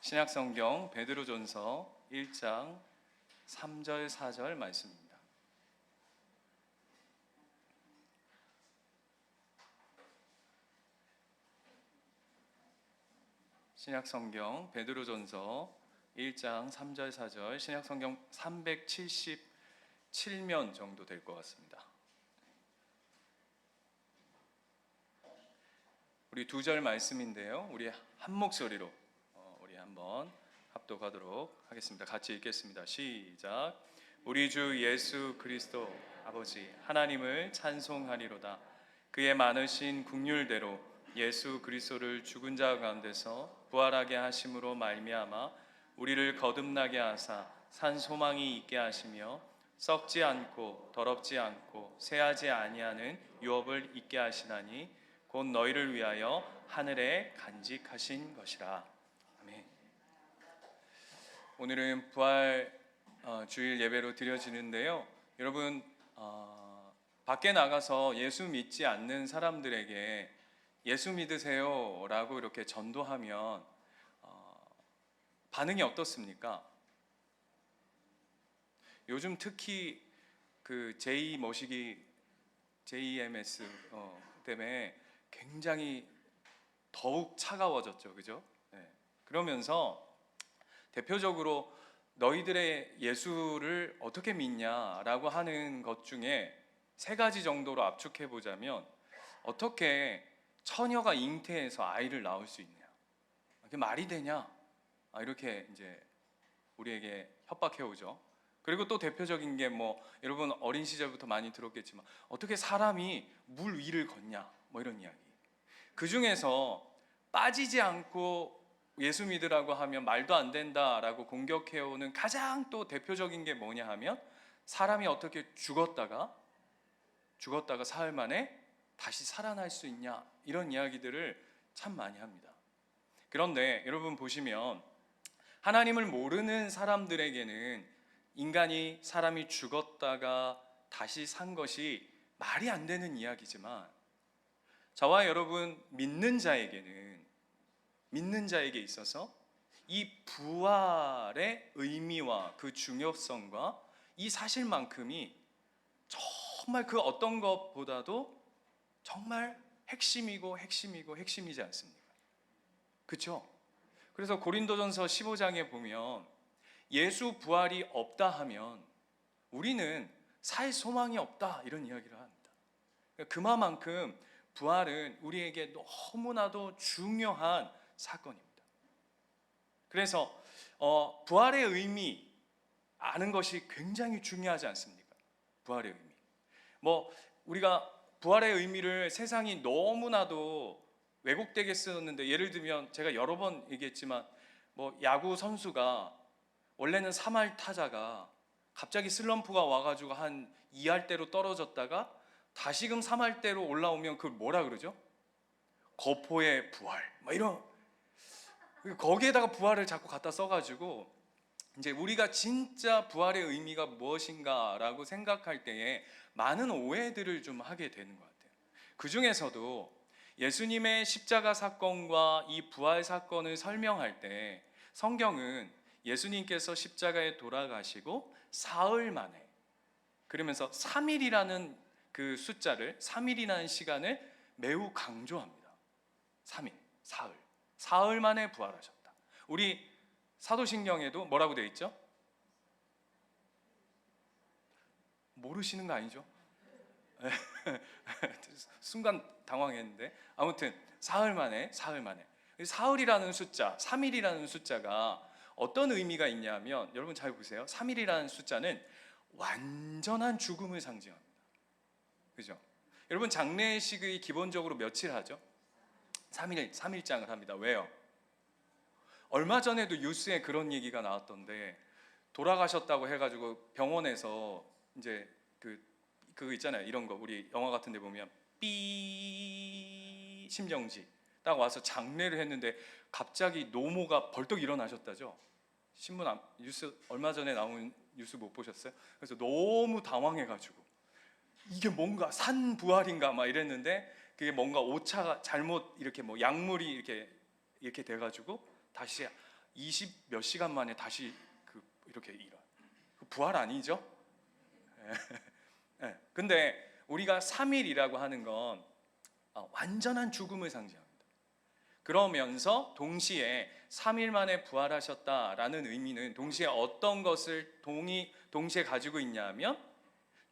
신약성경 베드로전서 1장 3절 4절 말씀입니다. 신약성경 베드로전서 1장 3절 4절, 신약성경 377면 정도 될 것 같습니다. 우리 두 절 말씀인데요, 우리 한 목소리로 우리 한번 합독하도록 하겠습니다. 같이 읽겠습니다. 시작. 우리 주 예수 그리스도 아버지 하나님을 찬송하리로다. 그의 많으신 긍휼대로 예수 그리스도를 죽은 자 가운데서 부활하게 하심으로 말미암아 우리를 거듭나게 하사 산 소망이 있게 하시며 썩지 않고 더럽지 않고 쇠하지 아니하는 유업을 있게 하시나니 곧 너희를 위하여 하늘에 간직하신 것이라. 아멘. 오늘은 부활 주일 예배로 드려지는데요, 여러분 밖에 나가서 예수 믿지 않는 사람들에게 예수 믿으세요 라고 이렇게 전도하면 반응이 어떻습니까? 요즘 특히 그 JEMS 때문에 굉장히 더욱 차가워졌죠, 그죠? 네. 그러면서 대표적으로 너희들의 예수를 어떻게 믿냐라고 하는 것 중에 세 가지 정도로 압축해 보자면, 어떻게 처녀가 잉태해서 아이를 낳을 수 있냐, 그게 말이 되냐, 이렇게 이제 우리에게 협박해 오죠. 그리고 또 대표적인 게 여러분 어린 시절부터 많이 들었겠지만, 어떻게 사람이 물 위를 걷냐, 이런 이야기. 그 중에서 빠지지 않고 예수 믿으라고 하면 말도 안 된다라고 공격해오는 가장 또 대표적인 게 뭐냐 하면, 사람이 어떻게 죽었다가 사흘 만에 다시 살아날 수 있냐, 이런 이야기들을 참 많이 합니다. 그런데 여러분 보시면, 하나님을 모르는 사람들에게는 사람이 죽었다가 다시 산 것이 말이 안 되는 이야기지만, 저와 여러분 믿는 자에게 있어서 이 부활의 의미와 그 중요성과 이 사실만큼이 정말 그 어떤 것보다도 정말 핵심이지 않습니까? 그렇죠? 그래서 고린도전서 15장에 보면 예수 부활이 없다 하면 우리는 살 소망이 없다, 이런 이야기를 합니다. 그만큼 부활은 우리에게 너무나도 중요한 사건입니다. 그래서 부활의 의미 아는 것이 굉장히 중요하지 않습니까? 부활의 의미. 우리가 부활의 의미를 세상이 너무나도 왜곡되게 쓰는데, 예를 들면 제가 여러 번 얘기했지만, 야구 선수가 원래는 3할 타자가 갑자기 슬럼프가 와가지고 한 2할대로 떨어졌다가 다시금 3할대로 올라오면 그걸 뭐라 그러죠? 거포의 부활, 이런, 거기에다가 부활을 자꾸 갖다 써가지고, 이제 우리가 진짜 부활의 의미가 무엇인가라고 생각할 때에 많은 오해들을 좀 하게 되는 것 같아요. 그 중에서도 예수님의 십자가 사건과 이 부활 사건을 설명할 때 성경은 예수님께서 십자가에 돌아가시고 사흘 만에, 그러면서 3일이라는 그 숫자를, 3일이라는 시간을 매우 강조합니다. 3일, 사흘 만에 부활하셨다. 우리 사도신경에도 뭐라고 되어 있죠? 모르시는 거 아니죠? 순간 당황했는데, 아무튼 사흘 만에. 사흘이라는 숫자, 3일이라는 숫자가 어떤 의미가 있냐면, 여러분 잘 보세요. 3일이라는 숫자는 완전한 죽음을 상징합니다. 그죠? 여러분 장례식의 기본적으로 며칠 하죠? 3일장을 합니다. 왜요? 얼마 전에도 뉴스에 그런 얘기가 나왔던데, 돌아가셨다고 해가지고 병원에서 이제 그거 있잖아요, 이런 거 우리 영화 같은 데 보면 삐 심정지 딱 와서 장례를 했는데 갑자기 노모가 벌떡 일어나셨다죠. 뉴스 얼마 전에 나온 뉴스 못 보셨어요? 그래서 너무 당황해가지고 이게 뭔가 산부활인가 이랬는데, 그게 뭔가 오차가 잘못 이렇게 약물이 이렇게 돼가지고 다시 20 몇 시간 만에 다시 이렇게 일어나. 부활 아니죠? 네. 근데 우리가 3일이라고 하는 건 완전한 죽음을 상징합니다. 그러면서 동시에 3일 만에 부활하셨다라는 의미는 동시에 어떤 것을 동시에 가지고 있냐면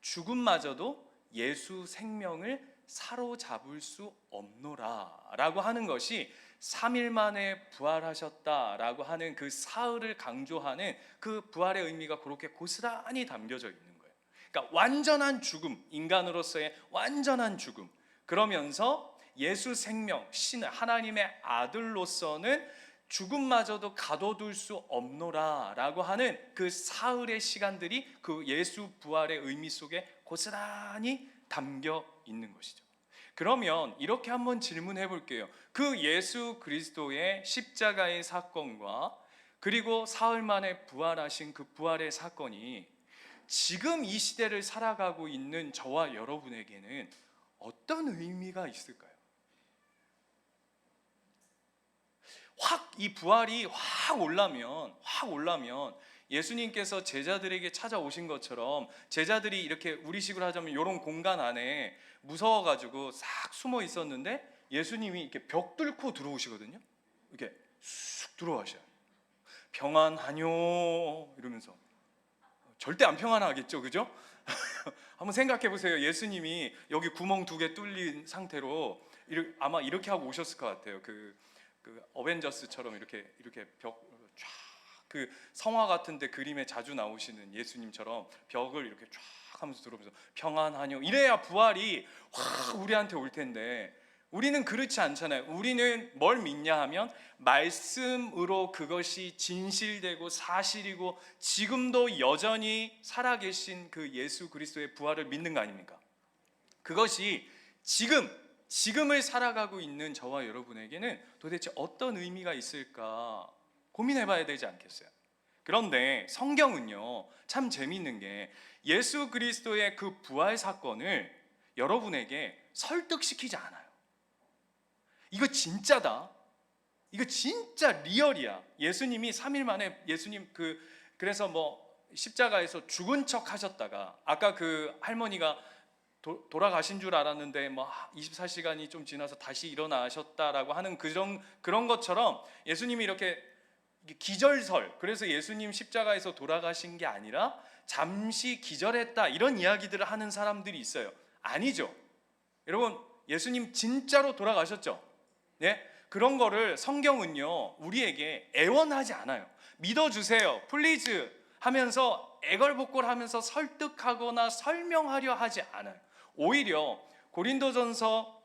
죽음마저도 예수 생명을 사로잡을 수 없노라 라고 하는 것이 3일 만에 부활하셨다라고 하는 그 사흘을 강조하는 그 부활의 의미가 그렇게 고스란히 담겨져 있는 거예요. 그러니까 완전한 죽음, 인간으로서의 완전한 죽음. 그러면서 예수 생명, 신 하나님의 아들로서는 죽음마저도 가둬둘 수 없노라 라고 하는 그 사흘의 시간들이 그 예수 부활의 의미 속에 고스란히 담겨 있는 것이죠. 그러면 이렇게 한번 질문해 볼게요. 그 예수 그리스도의 십자가의 사건과 그리고 사흘 만에 부활하신 그 부활의 사건이 지금 이 시대를 살아가고 있는 저와 여러분에게는 어떤 의미가 있을까요? 이 부활이 확 올라면 예수님께서 제자들에게 찾아오신 것처럼 제자들이 이렇게 우리식으로 하자면 이런 공간 안에 무서워가지고 싹 숨어 있었는데 예수님이 이렇게 벽 뚫고 들어오시거든요. 이렇게 쑥 들어와셔요. 평안하뇨 이러면서. 절대 안 평안하겠죠, 그죠? 한번 생각해 보세요. 예수님이 여기 구멍 2개 뚫린 상태로 아마 이렇게 하고 오셨을 것 같아요. 그 어벤져스처럼 이렇게 벽 쫙 그 성화 같은데 그림에 자주 나오시는 예수님처럼 벽을 이렇게 쫙 하면서 들어오면서 평안하뇨 이래야 부활이 확 우리한테 올 텐데 우리는 그렇지 않잖아요. 우리는 뭘 믿냐 하면 말씀으로 그것이 진실되고 사실이고 지금도 여전히 살아계신 그 예수 그리스도의 부활을 믿는 거 아닙니까? 그것이 지금을 살아가고 있는 저와 여러분에게는 도대체 어떤 의미가 있을까 고민해 봐야 되지 않겠어요? 그런데 성경은요 참 재미있는 게 예수 그리스도의 그 부활 사건을 여러분에게 설득시키지 않아요. 이거 진짜다, 이거 진짜 리얼이야. 예수님이 3일 만에 그래서 뭐 십자가에서 죽은 척 하셨다가 아까 그 할머니가 돌아가신 줄 알았는데 뭐 24시간이 좀 지나서 다시 일어나셨다라고 하는 그런 것처럼 예수님이 이렇게 기절설, 그래서 예수님 십자가에서 돌아가신 게 아니라 잠시 기절했다 이런 이야기들을 하는 사람들이 있어요. 아니죠. 여러분 예수님 진짜로 돌아가셨죠? 네? 그런 거를 성경은요 우리에게 애원하지 않아요. 믿어주세요 플리즈 하면서 애걸복걸하면서 설득하거나 설명하려 하지 않아요. 오히려 고린도전서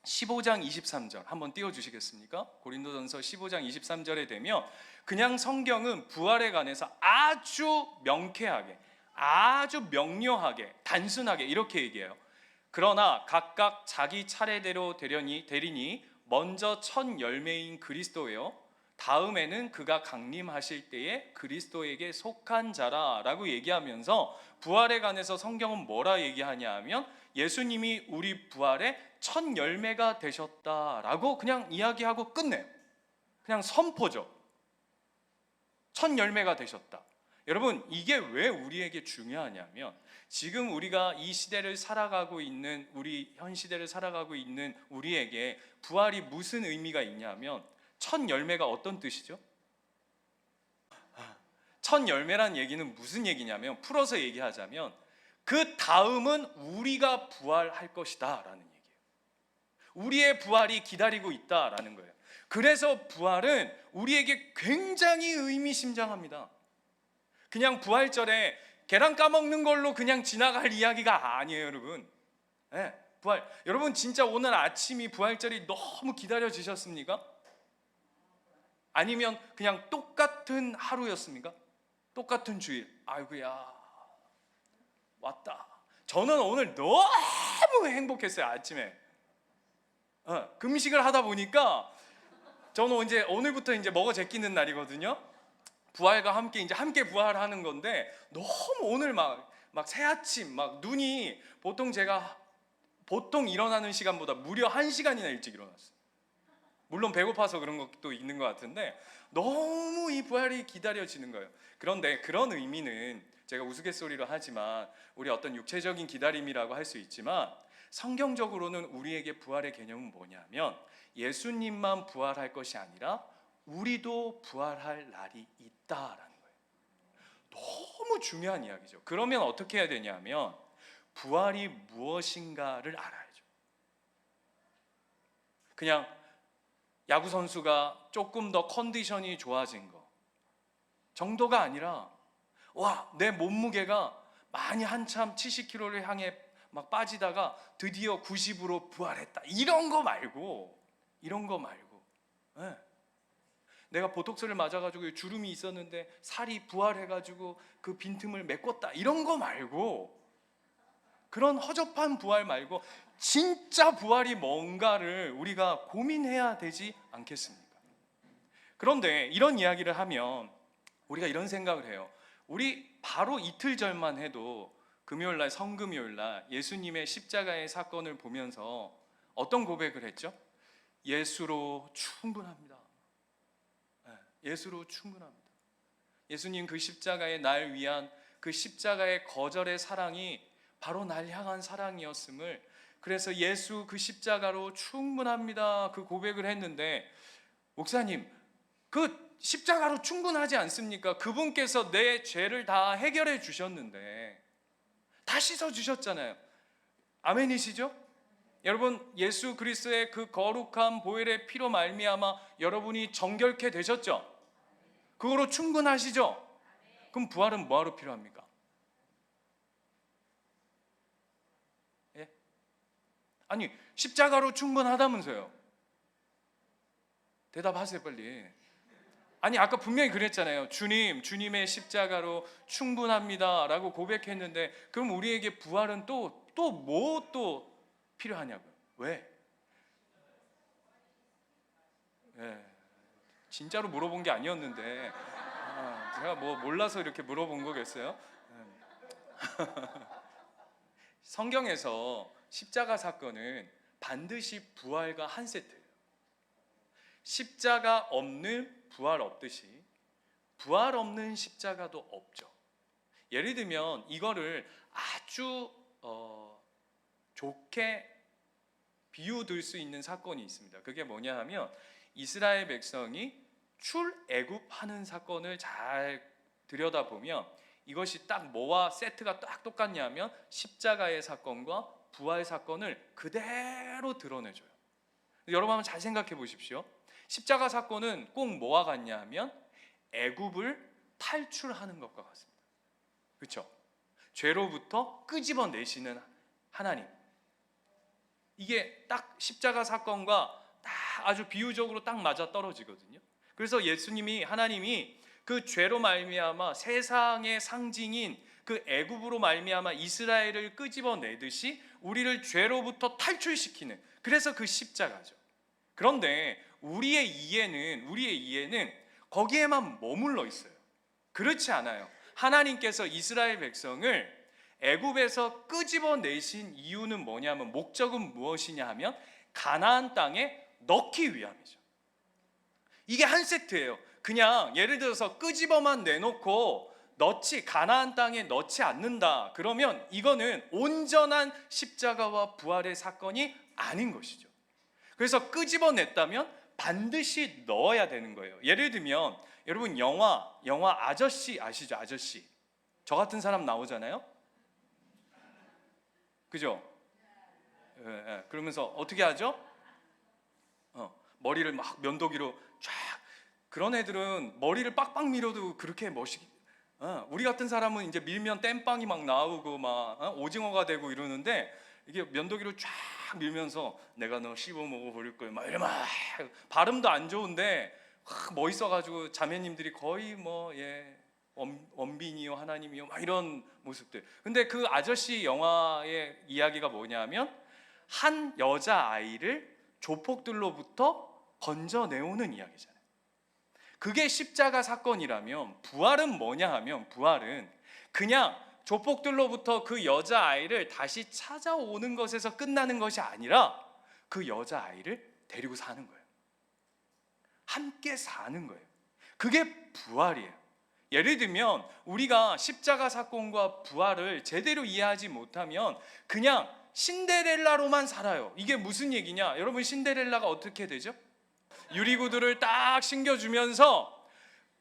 15장 23절 한번 띄워주시겠습니까? 고린도전서 15장 23절에 되면 그냥 성경은 부활에 관해서 아주 명쾌하게 아주 명료하게 단순하게 이렇게 얘기해요. 그러나 각각 자기 차례대로 되리니 먼저 첫 열매인 그리스도요 다음에는 그가 강림하실 때에 그리스도에게 속한 자라라고 얘기하면서 부활에 관해서 성경은 뭐라 얘기하냐 하면 예수님이 우리 부활의 첫 열매가 되셨다라고 그냥 이야기하고 끝내요. 그냥 선포죠. 첫 열매가 되셨다. 여러분 이게 왜 우리에게 중요하냐면 지금 우리가 이 시대를 살아가고 있는 현 시대를 살아가고 있는 우리에게 부활이 무슨 의미가 있냐면 첫 열매가 어떤 뜻이죠? 첫 열매란 얘기는 무슨 얘기냐면 풀어서 얘기하자면 그 다음은 우리가 부활할 것이다 라는 얘기예요. 우리의 부활이 기다리고 있다라는 거예요. 그래서 부활은 우리에게 굉장히 의미심장합니다. 그냥 부활절에 계란 까먹는 걸로 그냥 지나갈 이야기가 아니에요, 여러분. 네, 부활. 여러분 진짜 오늘 아침이 부활절이 너무 기다려지셨습니까? 아니면 그냥 똑같은 하루였습니까? 똑같은 주일. 아이고야 왔다. 저는 오늘 너무 행복했어요. 아침에 금식을 하다 보니까 저는 이제 오늘부터 이제 먹어 제끼는 날이거든요. 부활과 함께 이제 함께 부활하는 건데 너무 오늘 막 새아침 막 눈이 보통 제가 일어나는 시간보다 무려 1시간이나 일찍 일어났어요. 물론 배고파서 그런 것도 있는 것 같은데 너무 이 부활이 기다려지는 거예요. 그런데 그런 의미는 제가 우스갯소리로 하지만 우리 어떤 육체적인 기다림이라고 할 수 있지만 성경적으로는 우리에게 부활의 개념은 뭐냐면 예수님만 부활할 것이 아니라 우리도 부활할 날이 있다라는 거예요. 너무 중요한 이야기죠. 그러면 어떻게 해야 되냐면 부활이 무엇인가를 알아야죠. 그냥 야구 선수가 조금 더 컨디션이 좋아진 거 정도가 아니라 와, 내 몸무게가 많이 한참 70kg를 향해 막 빠지다가 드디어 90으로 부활했다. 이런 거 말고 네. 내가 보톡스를 맞아가지고 주름이 있었는데 살이 부활해가지고 그 빈틈을 메꿨다. 이런 거 말고 그런 허접한 부활 말고 진짜 부활이 뭔가를 우리가 고민해야 되지 않겠습니까? 그런데 이런 이야기를 하면 우리가 이런 생각을 해요. 우리 바로 이틀 전만 해도 금요일날 성금요일날 예수님의 십자가의 사건을 보면서 어떤 고백을 했죠? 예수로 충분합니다. 예수로 충분합니다. 예수님 그 십자가의 날 위한 그 십자가의 거절의 사랑이 바로 날 향한 사랑이었음을, 그래서 예수 그 십자가로 충분합니다 그 고백을 했는데, 목사님 그 십자가로 충분하지 않습니까? 그분께서 내 죄를 다 해결해 주셨는데, 다 씻어 주셨잖아요. 아멘이시죠? 여러분, 예수 그리스도의 그 거룩한 보혈의 피로 말미암아 여러분이 정결케 되셨죠? 그거로 충분하시죠? 그럼 부활은 뭐하러 필요합니까? 예? 아니, 십자가로 충분하다면서요. 대답하세요 빨리. 아니, 아까 분명히 그랬잖아요. 주님의 십자가로 충분합니다 라고 고백했는데, 그럼 우리에게 부활은 또 필요하냐고요. 왜? 예, 진짜로 물어본 게 아니었는데 제가 뭐 몰라서 이렇게 물어본 거겠어요? 성경에서 십자가 사건은 반드시 부활과 한 세트예요. 십자가 없는 부활 없듯이 부활 없는 십자가도 없죠. 예를 들면 이거를 아주 좋게 비유들 수 있는 사건이 있습니다. 그게 뭐냐 하면 이스라엘 백성이 출애굽하는 사건을 잘 들여다보면 이것이 딱 뭐와 세트가 딱 똑같냐면 십자가의 사건과 부활 사건을 그대로 드러내줘요. 여러분 한번 잘 생각해 보십시오. 십자가 사건은 꼭 뭐와 같냐 하면 애굽을 탈출하는 것과 같습니다. 그렇죠? 죄로부터 끄집어내시는 하나님. 이게 딱 십자가 사건과 딱 아주 비유적으로 딱 맞아 떨어지거든요. 그래서 하나님이 그 죄로 말미암아 세상의 상징인 그 애굽으로 말미암아 이스라엘을 끄집어내듯이 우리를 죄로부터 탈출시키는, 그래서 그 십자가죠. 그런데 우리의 이해는 거기에만 머물러 있어요. 그렇지 않아요. 하나님께서 이스라엘 백성을 애굽에서 끄집어내신 이유는 뭐냐면, 목적은 무엇이냐 하면 가나안 땅에 넣기 위함이죠. 이게 한 세트예요. 그냥 예를 들어서 끄집어만 내놓고 가나안 땅에 넣지 않는다 그러면 이거는 온전한 십자가와 부활의 사건이 아닌 것이죠. 그래서 끄집어냈다면 반드시 넣어야 되는 거예요. 예를 들면 여러분 영화 아저씨 아시죠? 아저씨, 저 같은 사람 나오잖아요. 그죠? 예. 그러면서 어떻게 하죠? 머리를 막 면도기로 쫙, 그런 애들은 머리를 빡빡 밀어도 그렇게 우리 같은 사람은 이제 밀면 땜빵이 막 나오고 막 오징어가 되고 이러는데, 이게 면도기로 쫙 밀면서 내가 너 씹어 먹어 버릴 거야 막 이러면 발음도 안 좋은데 멋있어가지고 자매님들이 거의 원빈이요 하나님이요 막 이런 모습들. 근데 그 아저씨 영화의 이야기가 뭐냐면 한 여자아이를 조폭들로부터 건져내오는 이야기잖아요. 그게 십자가 사건이라면 부활은 뭐냐 하면, 부활은 그냥 조폭들로부터 그 여자아이를 다시 찾아오는 것에서 끝나는 것이 아니라 그 여자아이를 데리고 사는 거예요. 함께 사는 거예요. 그게 부활이에요. 예를 들면 우리가 십자가 사건과 부활을 제대로 이해하지 못하면 그냥 신데렐라로만 살아요. 이게 무슨 얘기냐? 여러분, 신데렐라가 어떻게 되죠? 유리구두를 딱 신겨주면서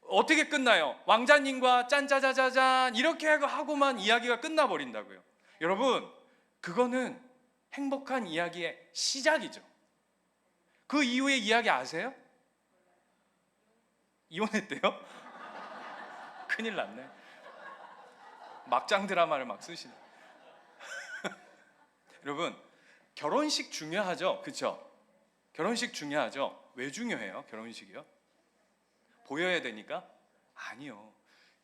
어떻게 끝나요? 왕자님과 짠짜자자잔 이렇게 하고만 이야기가 끝나버린다고요. 여러분, 그거는 행복한 이야기의 시작이죠. 그 이후의 이야기 아세요? 이혼했대요? 큰일 났네. 막장 드라마를 막 쓰시네. 여러분, 결혼식 중요하죠? 그렇죠? 결혼식 중요하죠? 왜 중요해요? 결혼식이요? 보여야 되니까? 아니요.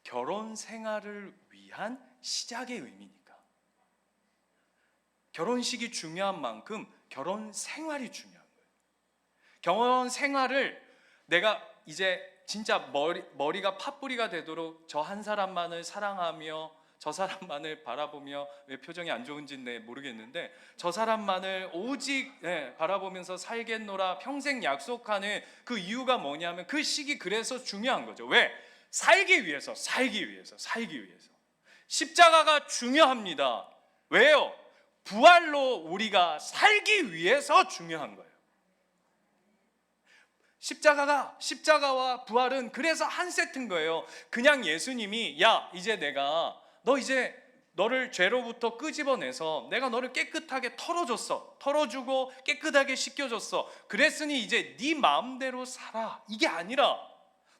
결혼 생활을 위한 시작의 의미니까. 결혼식이 중요한 만큼 결혼 생활이 중요한 거예요. 결혼 생활을 내가 이제 진짜 머리가 팥뿌리가 되도록 저 한 사람만을 사랑하며 저 사람만을 바라보며, 왜 표정이 안 좋은지 모르겠는데, 저 사람만을 오직 바라보면서 살겠노라 평생 약속하는 그 이유가 뭐냐면 그 시기 그래서 중요한 거죠. 왜? 살기 위해서. 십자가가 중요합니다. 왜요? 부활로 우리가 살기 위해서 중요한 거예요. 십자가와 부활은 그래서 한 세트인 거예요. 그냥 예수님이 이제 내가 너를 죄로부터 끄집어내서 내가 너를 깨끗하게 털어주고 깨끗하게 씻겨줬어. 그랬으니 이제 네 마음대로 살아. 이게 아니라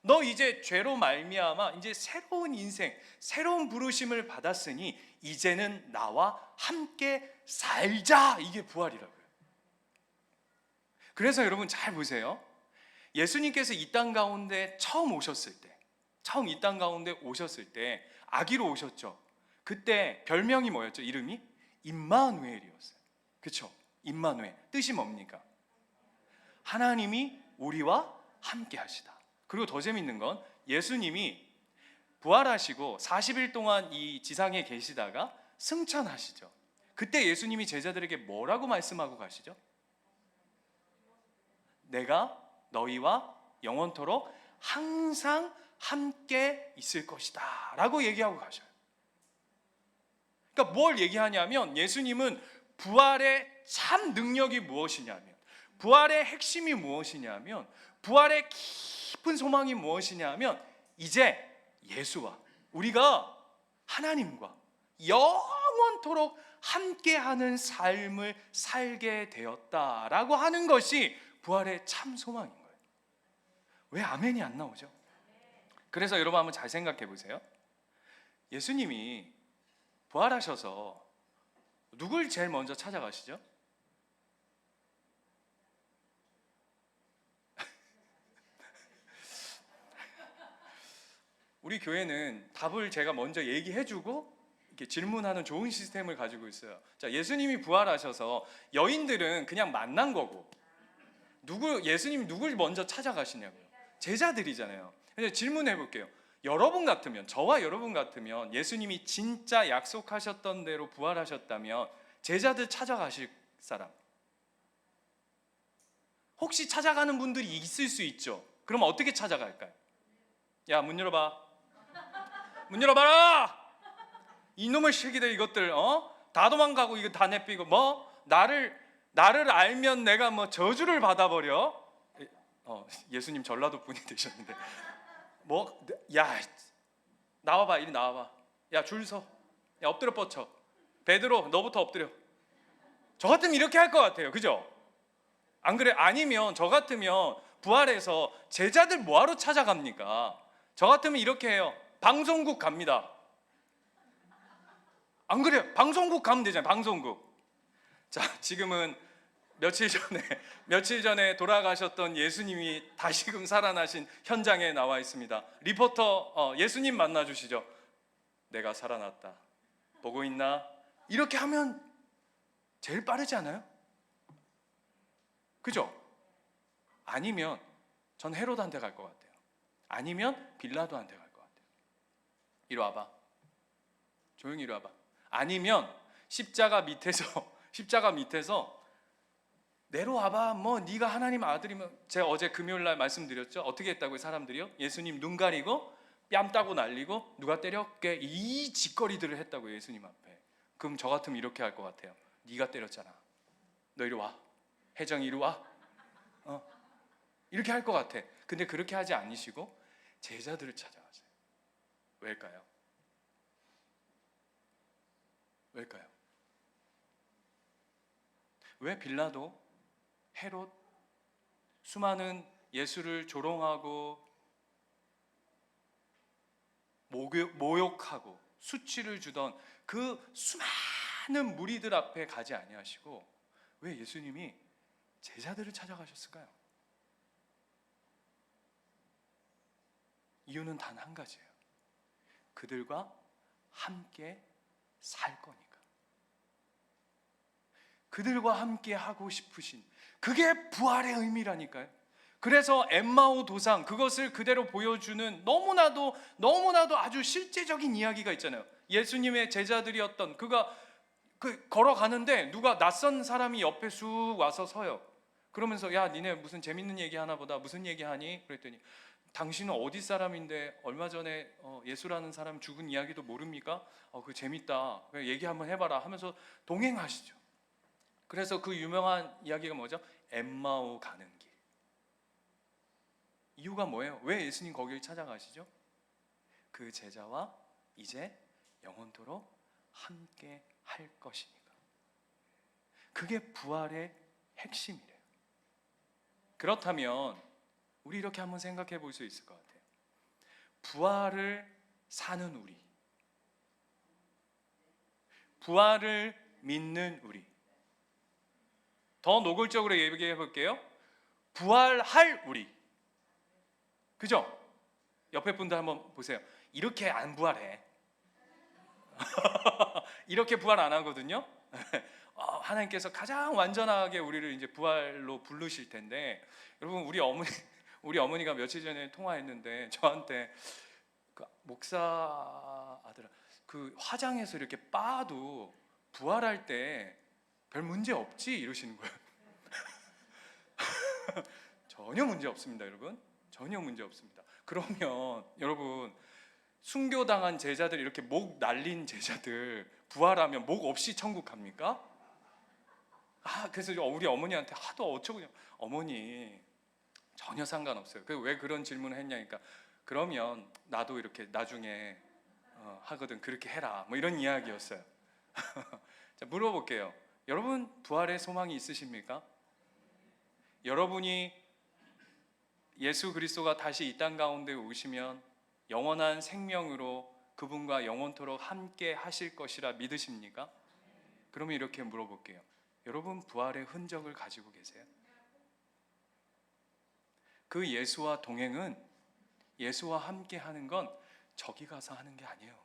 너 이제 죄로 말미암아 이제 새로운 인생, 새로운 부르심을 받았으니 이제는 나와 함께 살자. 이게 부활이라고요. 그래서 여러분 잘 보세요. 예수님께서 이 땅 가운데 처음 이 땅 가운데 오셨을 때 아기로 오셨죠. 그때 별명이 뭐였죠? 이름이 임마누엘이었어요. 그렇죠? 임마누엘. 뜻이 뭡니까? 하나님이 우리와 함께 하시다. 그리고 더 재밌는 건 예수님이 부활하시고 40일 동안 이 지상에 계시다가 승천하시죠. 그때 예수님이 제자들에게 뭐라고 말씀하고 가시죠? 내가 너희와 영원토록 항상 함께 있을 것이다 라고 얘기하고 가셔요. 그러니까 뭘 얘기하냐면 예수님은 부활의 참 능력이 무엇이냐면, 부활의 핵심이 무엇이냐면, 부활의 깊은 소망이 무엇이냐면 이제 예수와 우리가 하나님과 영원토록 함께하는 삶을 살게 되었다라고 하는 것이 부활의 참 소망인 거예요. 왜 아멘이 안 나오죠? 그래서 여러분 한번 잘 생각해 보세요. 예수님이 부활하셔서 누굴 제일 먼저 찾아가시죠? 우리 교회는 답을 제가 먼저 얘기해주고 이렇게 질문하는 좋은 시스템을 가지고 있어요. 자, 예수님이 부활하셔서 여인들은 그냥 만난 거고, 예수님이 누굴 먼저 찾아가시냐고요? 제자들이잖아요. 그래서 질문해 볼게요. 저와 여러분 같으면 예수님이 진짜 약속하셨던 대로 부활하셨다면 제자들 찾아가실 사람? 혹시 찾아가는 분들이 있을 수 있죠. 그럼 어떻게 찾아갈까요? 야, 문 열어봐. 문 열어봐라. 이놈의 새끼들 이것들 다 도망가고 이거 다 내삐고 나를 알면 내가 저주를 받아버려. 예수님 전라도 분이 되셨는데 나와봐. 이리 나와봐. 야, 줄 서. 야, 엎드려 뻗쳐. 베드로 너부터 엎드려. 저 같으면 이렇게 할 것 같아요. 그죠? 안 그래? 아니면 저 같으면 부활해서 제자들 뭐하러 찾아갑니까? 저 같으면 이렇게 해요. 방송국 갑니다. 안 그래요? 방송국 가면 되잖아요. 방송국. 자, 지금은 며칠 전에 돌아가셨던 예수님이 다시금 살아나신 현장에 나와 있습니다. 리포터 예수님 만나 주시죠. 내가 살아났다. 보고 있나? 이렇게 하면 제일 빠르지 않아요? 그죠? 아니면 전 헤로드한테 갈 것 같아요. 아니면 빌라도한테 갈 것 같아요. 이리 와봐. 조용히 이리 와봐. 아니면 십자가 밑에서 내려와봐. 뭐 네가 하나님 아들이면. 제가 어제 금요일 날 말씀드렸죠. 어떻게 했다고요? 사람들이요? 예수님 눈 가리고 뺨 따고 날리고 누가 때렸게 이 짓거리들을 했다고 예수님 앞에. 그럼 저 같으면 이렇게 할 것 같아요. 네가 때렸잖아. 너 이리 와. 혜정이 이리 와. 이렇게 할 것 같아. 근데 그렇게 하지 않으시고 제자들을 찾아가세요. 왜일까요? 왜일까요? 왜 빌라도, 헤롯, 수많은 예수를 조롱하고 모욕하고 수치를 주던 그 수많은 무리들 앞에 가지 아니하시고 왜 예수님이 제자들을 찾아가셨을까요? 이유는 단 한 가지예요. 그들과 함께 살 거니까. 그들과 함께 하고 싶으신, 그게 부활의 의미라니까요. 그래서 엠마오 도상, 그것을 그대로 보여주는 너무나도 아주 실제적인 이야기가 있잖아요. 예수님의 제자들이었던 그가 걸어가는데 누가 낯선 사람이 옆에 쑥 와서 서요. 그러면서 야, 니네 무슨 재밌는 얘기 하나 보다. 무슨 얘기 하니? 그랬더니 당신은 어디 사람인데 얼마 전에 예수라는 사람 죽은 이야기도 모릅니까? 그거 재밌다. 얘기 한번 해봐라 하면서 동행하시죠. 그래서 그 유명한 이야기가 뭐죠? 엠마오 가는 길. 이유가 뭐예요? 왜 예수님 거기를 찾아가시죠? 그 제자와 이제 영원토록 함께 할 것이니까. 그게 부활의 핵심이래요. 그렇다면 우리 이렇게 한번 생각해 볼 수 있을 것 같아요. 부활을 사는 우리, 부활을 믿는 우리, 더 노골적으로 얘기해 볼게요. 부활할 우리. 그죠? 옆에 분들 한번 보세요. 이렇게 안 부활해. 이렇게 부활 안 하거든요. 하나님께서 가장 완전하게 우리를 이제 부활로 부르실 텐데, 여러분 우리 어머니가 며칠 전에 통화했는데 저한테 그 목사 아들아, 그 화장해서 이렇게 빠도 부활할 때 별 문제 없지 이러시는 거예요. 전혀 문제 없습니다, 여러분. 전혀 문제 없습니다. 그러면 여러분, 순교당한 제자들, 이렇게 목 날린 제자들 부활하면 목 없이 천국 갑니까? 그래서 우리 어머니한테 하도 어쩌고, 어머니 전혀 상관없어요. 왜 그런 질문을 했냐니까, 그러면 나도 이렇게 나중에 하거든, 그렇게 해라, 뭐 이런 이야기였어요. 자, 물어볼게요. 여러분 부활의 소망이 있으십니까? 여러분이 예수 그리스도가 다시 이 땅 가운데 오시면 영원한 생명으로 그분과 영원토록 함께 하실 것이라 믿으십니까? 그러면 이렇게 물어볼게요. 여러분 부활의 흔적을 가지고 계세요? 그 예수와 동행은, 예수와 함께 하는 건 저기 가서 하는 게 아니에요.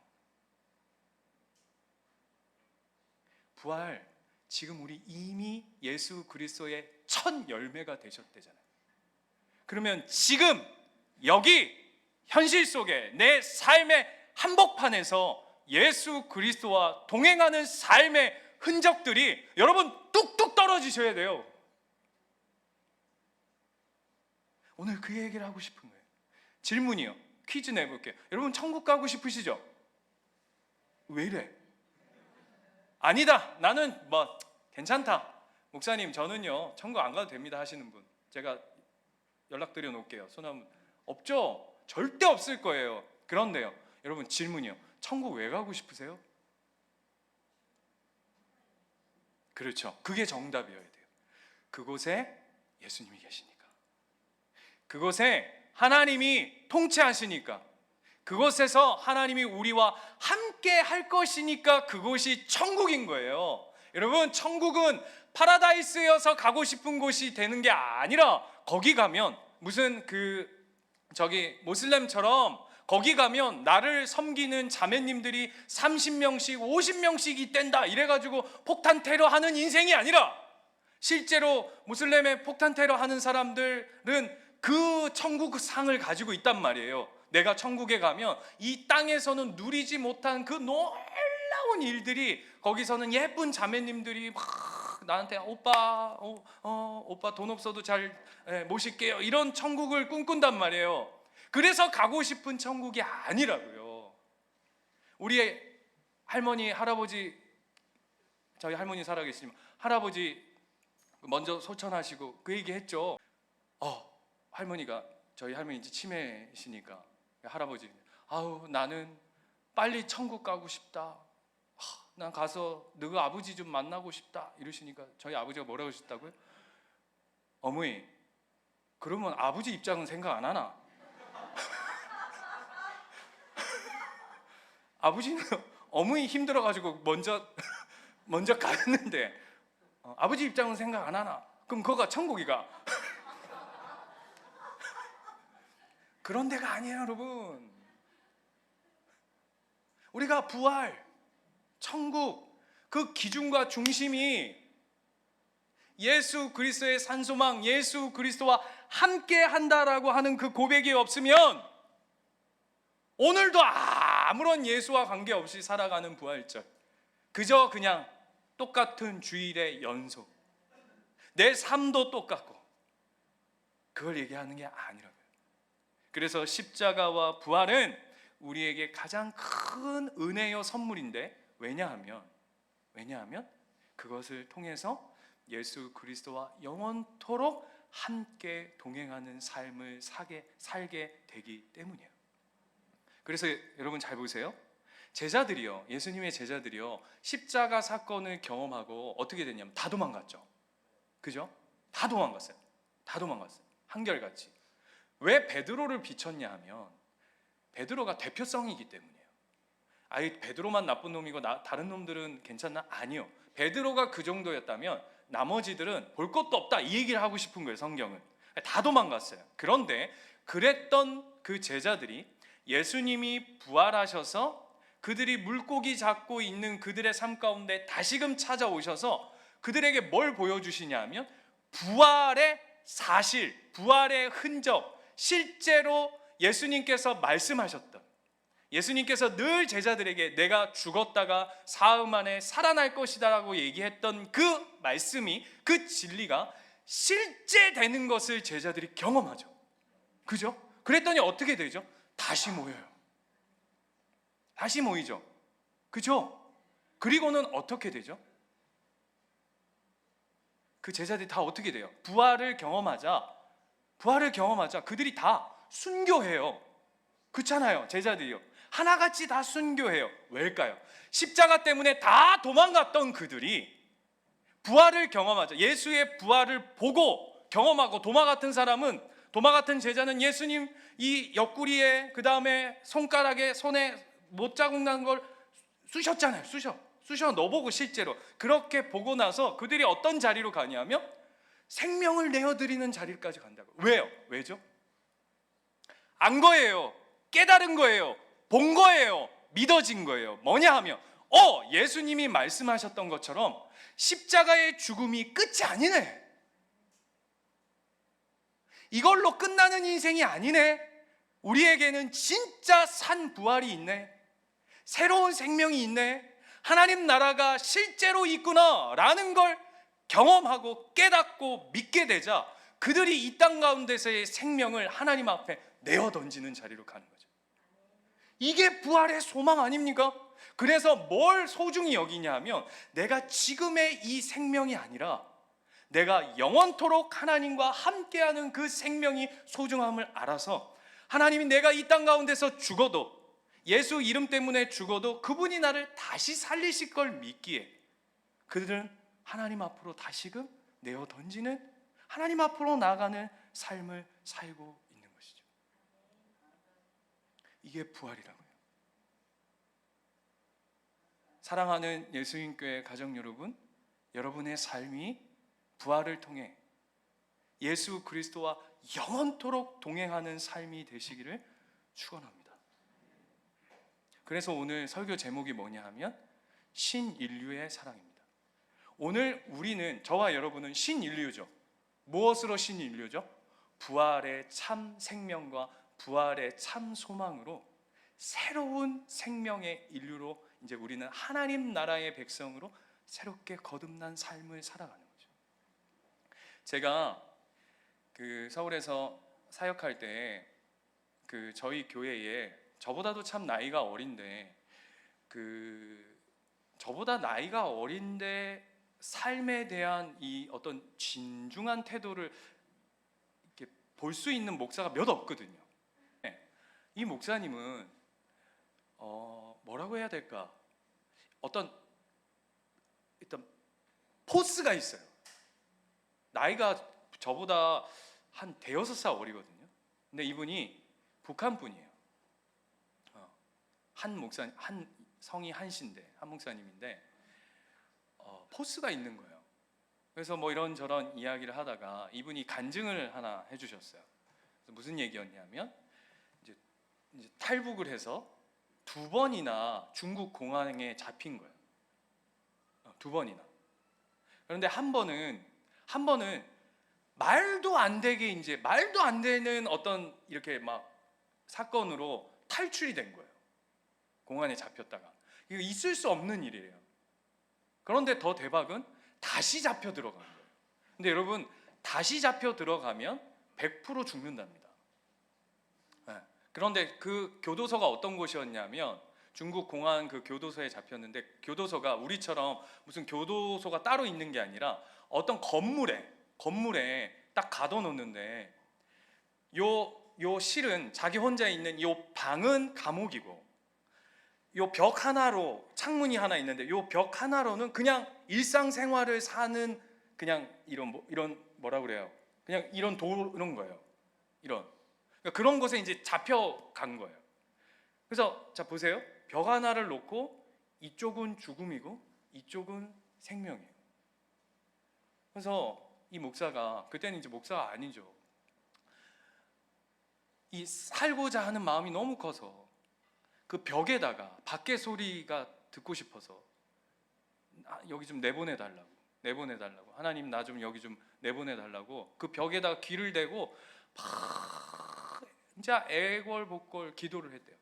부활, 지금 우리 이미 예수 그리스도의 첫 열매가 되셨대잖아요. 그러면 지금 여기 현실 속에 내 삶의 한복판에서 예수 그리스도와 동행하는 삶의 흔적들이 여러분 뚝뚝 떨어지셔야 돼요. 오늘 그 얘기를 하고 싶은 거예요. 질문이요. 퀴즈 내볼게요. 여러분 천국 가고 싶으시죠? 왜 이래? 아니다, 나는 뭐 괜찮다. 목사님 저는요 천국 안 가도 됩니다 하시는 분, 제가 연락드려 놓을게요. 손 한번. 없죠? 절대 없을 거예요. 그런데요, 여러분 질문이요. 천국 왜 가고 싶으세요? 그렇죠. 그게 정답이어야 돼요. 그곳에 예수님이 계시니까. 그곳에 하나님이 통치하시니까. 그곳에서 하나님이 우리와 함께 할 것이니까 그곳이 천국인 거예요. 여러분 천국은 파라다이스여서 가고 싶은 곳이 되는 게 아니라, 거기 가면 무슨 모슬렘처럼 거기 가면 나를 섬기는 자매님들이 30명씩 50명씩 있댄다 이래가지고 폭탄 테러 하는 인생이 아니라, 실제로 모슬렘에 폭탄 테러 하는 사람들은 그 천국 상을 가지고 있단 말이에요. 내가 천국에 가면 이 땅에서는 누리지 못한 그 놀라운 일들이, 거기서는 예쁜 자매님들이 막 나한테 오빠 오빠 돈 없어도 잘 모실게요, 이런 천국을 꿈꾼단 말이에요. 그래서 가고 싶은 천국이 아니라고요. 우리의 할머니 할아버지, 저희 할머니 살아계시지만 할아버지 먼저 소천하시고 그 얘기 했죠. 할머니가, 저희 할머니 이제 치매시니까 할아버지, 아우 나는 빨리 천국 가고 싶다, 난 가서 너희 아버지 좀 만나고 싶다 이러시니까 저희 아버지가 뭐라고 하셨다고요? 어머니, 그러면 아버지 입장은 생각 안 하나? 아버지는 어머니 힘들어가지고 먼저 갔는데 아버지 입장은 생각 안 하나? 그럼 그거가 천국이가? 그런 데가 아니에요, 여러분. 우리가 부활, 천국, 그 기준과 중심이 예수 그리스도의 산소망, 예수 그리스도와 함께 한다라고 하는 그 고백이 없으면 오늘도 아무런 예수와 관계없이 살아가는 부활절, 그저 그냥 똑같은 주일의 연속, 내 삶도 똑같고, 그걸 얘기하는 게 아니라고요. 그래서 십자가와 부활은 우리에게 가장 큰 은혜요 선물인데, 왜냐하면 그것을 통해서 예수 그리스도와 영원토록 함께 동행하는 삶을 살게 되기 때문이에요. 그래서 여러분 잘 보세요. 제자들이요, 예수님의 제자들이요, 십자가 사건을 경험하고 어떻게 됐냐면 다 도망갔죠. 그죠? 다 도망갔어요. 한결같이. 왜 베드로를 비췄냐 하면 베드로가 대표성이기 때문이에요. 아니 베드로만 나쁜 놈이고 다른 놈들은 괜찮나? 아니요. 베드로가 그 정도였다면 나머지들은 볼 것도 없다, 이 얘기를 하고 싶은 거예요. 성경은 다 도망갔어요. 그런데 그랬던 그 제자들이 예수님이 부활하셔서 그들이 물고기 잡고 있는 그들의 삶 가운데 다시금 찾아오셔서 그들에게 뭘 보여주시냐 하면 부활의 사실, 부활의 흔적, 실제로 예수님께서 말씀하셨던, 예수님께서 늘 제자들에게 내가 죽었다가 사흘 만에 살아날 것이다 라고 얘기했던 그 말씀이, 그 진리가 실제 되는 것을 제자들이 경험하죠. 그죠? 그랬더니 어떻게 되죠? 다시 모여요. 다시 모이죠. 그죠? 그리고는 어떻게 되죠? 그 제자들이 다 어떻게 돼요? 부활을 경험하자 그들이 다 순교해요. 그렇잖아요. 제자들이요, 하나같이 다 순교해요. 왜일까요? 십자가 때문에 다 도망갔던 그들이 부활을 경험하자, 예수의 부활을 보고 경험하고, 도마 같은 제자는 예수님 이 옆구리에, 그 다음에 손가락에, 손에 못자국 난 걸 쑤셨잖아요. 쑤셔 넣어보고, 실제로 그렇게 보고 나서 그들이 어떤 자리로 가냐면 생명을 내어드리는 자리까지 간다고. 왜죠? 안 거예요. 깨달은 거예요. 본 거예요. 믿어진 거예요. 뭐냐 하면 예수님이 말씀하셨던 것처럼 십자가의 죽음이 끝이 아니네, 이걸로 끝나는 인생이 아니네, 우리에게는 진짜 산 부활이 있네, 새로운 생명이 있네, 하나님 나라가 실제로 있구나 라는 걸 경험하고 깨닫고 믿게 되자 그들이 이 땅 가운데서의 생명을 하나님 앞에 내어 던지는 자리로 가는 거죠. 이게 부활의 소망 아닙니까? 그래서 뭘 소중히 여기냐 하면 내가 지금의 이 생명이 아니라 내가 영원토록 하나님과 함께하는 그 생명이 소중함을 알아서, 하나님이 내가 이 땅 가운데서 죽어도, 예수 이름 때문에 죽어도 그분이 나를 다시 살리실 걸 믿기에 그들은 하나님 앞으로 다시금 내어 던지는, 하나님 앞으로 나아가는 삶을 살고 있는 것이죠. 이게 부활이라고요. 사랑하는 예수님교회 가정 여러분, 여러분의 삶이 부활을 통해 예수 그리스도와 영원토록 동행하는 삶이 되시기를 축원합니다. 그래서 오늘 설교 제목이 뭐냐 하면 신인류의 사랑입니다. 오늘 우리는, 저와 여러분은 신인류죠. 무엇으로 신인류죠? 부활의 참 생명과 부활의 참 소망으로 새로운 생명의 인류로 이제 우리는 하나님 나라의 백성으로 새롭게 거듭난 삶을 살아가는 거죠. 제가 그 서울에서 사역할 때 그 저희 교회에 저보다도 참 나이가 어린데 저보다 나이가 어린데 삶에 대한 이 어떤 진중한 태도를 이렇게 볼 수 있는 목사가 몇 없거든요. 네. 이 목사님은 뭐라고 해야 될까? 어떤 일단 포스가 있어요. 나이가 저보다 한 대여섯 살 어리거든요. 근데 이분이 북한 분이에요. 한 목사, 한 성이 한신데 한 목사님인데 포스가 있는 거예요. 그래서 뭐 이런저런 이야기를 하다가 이분이 간증을 하나 해주셨어요. 그래서 무슨 얘기였냐면 이제 탈북을 해서 2번이나 중국 공항에 잡힌 거예요. 2번이나. 그런데 한 번은 말도 안 되게 이제 말도 안 되는 어떤 이렇게 막 사건으로 탈출이 된 거예요. 공안에 잡혔다가. 이거 있을 수 없는 일이에요. 그런데 더 대박은 다시 잡혀 들어간 거예요. 근데 여러분, 다시 잡혀 들어가면 100% 죽는답니다. 네. 그런데 그 교도소가 어떤 곳이었냐면 중국 공안 그 교도소에 잡혔는데, 교도소가 우리처럼 무슨 교도소가 따로 있는 게 아니라 어떤 건물에 딱 가둬놓는데, 요 실은 자기 혼자 있는 요 방은 감옥이고, 요 벽 하나로 창문이 하나 있는데 요 벽 하나로는 그냥 일상생활을 사는 그냥 이런 뭐라 그래요? 그냥 이런 거예요. 그러니까 그런 곳에 이제 잡혀간 거예요. 그래서 자 보세요. 벽 하나를 놓고 이쪽은 죽음이고 이쪽은 생명이에요. 그래서 이 목사가 그때는 이제 목사가 아니죠. 이 살고자 하는 마음이 너무 커서 그 벽에다가 밖에 소리가 듣고 싶어서 여기 좀 내보내달라고 하나님 나 좀 여기 좀 내보내달라고 그 벽에다가 귀를 대고 막 진짜 애걸복걸 기도를 했대요.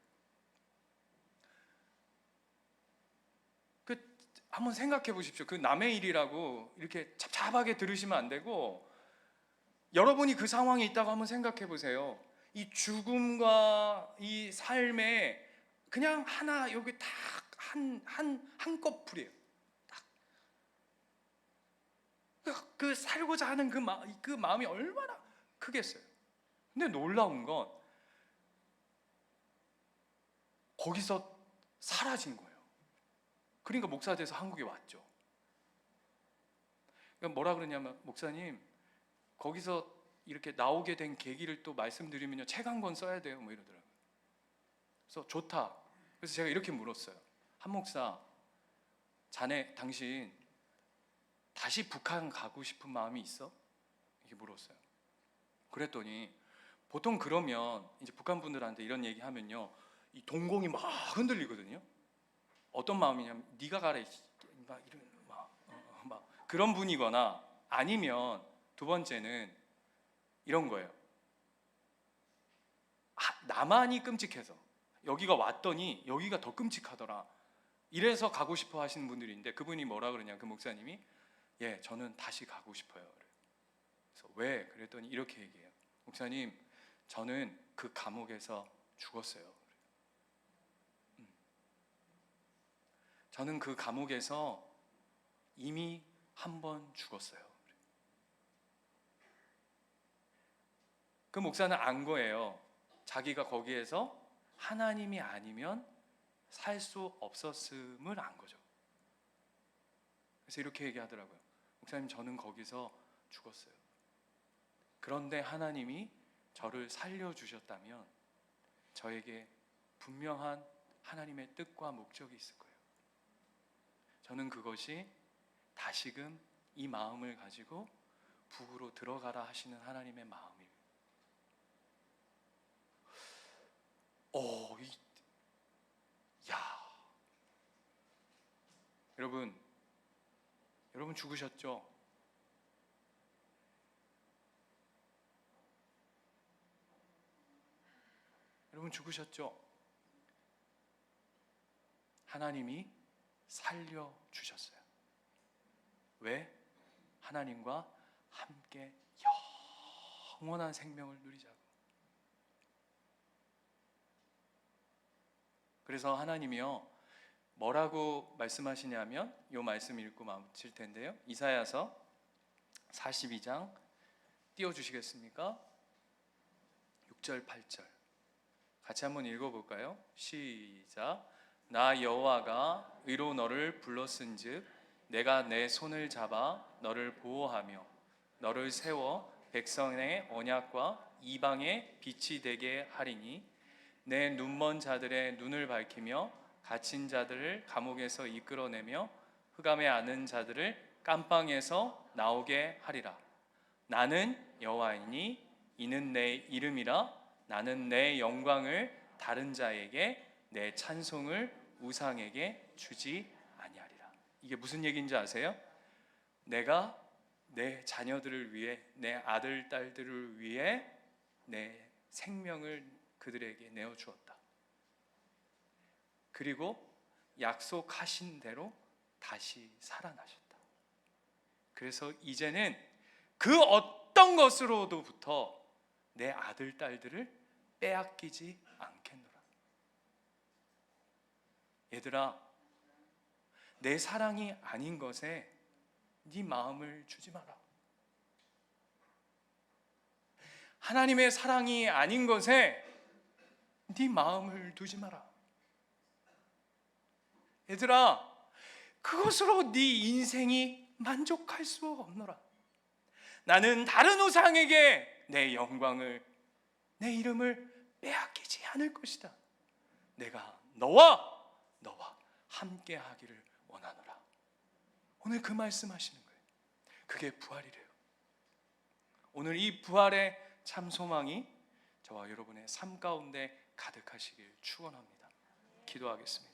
한번 생각해 보십시오. 그 남의 일이라고 이렇게 잡잡하게 들으시면 안 되고, 여러분이 그 상황에 있다고 한번 생각해 보세요. 이 죽음과 이 삶에 그냥 하나 여기 딱 한 꺼풀이에요. 그 살고자 하는 그 마음이 얼마나 크겠어요. 근데 놀라운 건 거기서 사라진 거예요. 그러니까 목사 돼서 한국에 왔죠. 그러니까 뭐라 그러냐면, 목사님 거기서 이렇게 나오게 된 계기를 또 말씀드리면요, 책 한 권 써야 돼요, 뭐 이러더라고요. 그래서 좋다. 그래서 제가 이렇게 물었어요. 한 목사, 당신 다시 북한 가고 싶은 마음이 있어? 이렇게 물었어요. 그랬더니 보통 그러면 이제 북한 분들한테 이런 얘기 하면요, 이 동공이 막 흔들리거든요. 어떤 마음이냐면 네가 가라 막 그런 분이거나, 아니면 두 번째는 이런 거예요. 나만이 끔찍해서 여기가 왔더니 여기가 더 끔찍하더라, 이래서 가고 싶어 하시는 분들인데, 그분이 뭐라 그러냐, 그 목사님이 예, 저는 다시 가고 싶어요. 그래서 왜? 그랬더니 이렇게 얘기해요. 목사님, 저는 그 감옥에서 죽었어요. 저는 그 감옥에서 이미 한 번 죽었어요. 그 목사는 안 거예요. 자기가 거기에서 하나님이 아니면 살 수 없었음을 안 거죠. 그래서 이렇게 얘기하더라고요. 목사님, 저는 거기서 죽었어요. 그런데 하나님이 저를 살려주셨다면 저에게 분명한 하나님의 뜻과 목적이 있을 거예요. 저는 그것이 다시금 이 마음을 가지고 북으로 들어가라 하시는 하나님의 마음이에요. 여러분 죽으셨죠? 여러분 죽으셨죠? 하나님이 살려주셨어요. 왜? 하나님과 함께 영원한 생명을 누리자고. 그래서 하나님이요 뭐라고 말씀하시냐면, 이 말씀 읽고 마칠 텐데요, 이사야서 42장 띄워주시겠습니까? 6절 8절 같이 한번 읽어볼까요? 시작. 나 여호와가 의로 너를 불렀은즉 내가 내 손을 잡아 너를 보호하며 너를 세워 백성의 언약과 이방의 빛이 되게 하리니 내 눈먼 자들의 눈을 밝히며 갇힌 자들을 감옥에서 이끌어내며 흑암에 앉은 자들을 깜방에서 나오게 하리라. 나는 여호와이니 이는 내 이름이라. 나는 내 영광을 다른 자에게 내 찬송을 우상에게 주지 아니하리라. 이게 무슨 얘기인지 아세요? 내가 내 자녀들을 위해, 내 아들 딸들을 위해 내 생명을 그들에게 내어주었다. 그리고 약속하신 대로 다시 살아나셨다. 그래서 이제는 그 어떤 것으로부터 내 아들 딸들을 빼앗기지 않겠노라. 얘들아, 내 사랑이 아닌 것에 네 마음을 주지 마라. 하나님의 사랑이 아닌 것에 네 마음을 두지 마라. 얘들아, 그것으로 네 인생이 만족할 수 없노라. 나는 다른 우상에게 내 영광을, 내 이름을 빼앗기지 않을 것이다. 내가 너와 함께 하기를 원하노라. 오늘 그 말씀하시는 거예요. 그게 부활이래요. 오늘 이 부활의 참 소망이 저와 여러분의 삶 가운데 가득하시길 축원합니다. 기도하겠습니다.